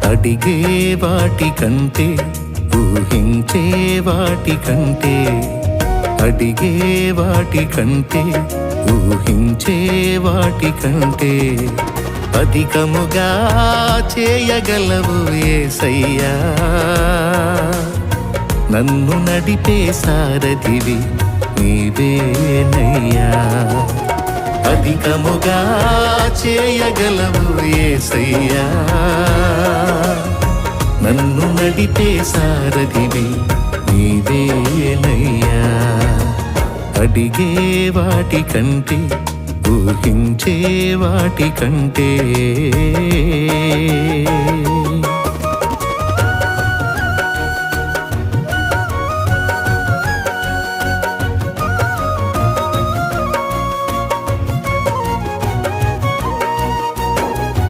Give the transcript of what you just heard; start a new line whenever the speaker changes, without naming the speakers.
అడిగే వాటి కంటే ఊహించే వాటి కంటే అడిగే వాటి కంటే ఊహించే వాటి కంటే అధికముగా చేయగలవు యేసయ్యా. నన్ను నడిపే సారథివి నీవేనయ్యా. అధికముగా చేయగలవు యేసయ్యా. నన్ను నడిపే సారథివి నీవేనయ్యా. అడిగే వాటి కంటే ఊహించే వాటి కంటే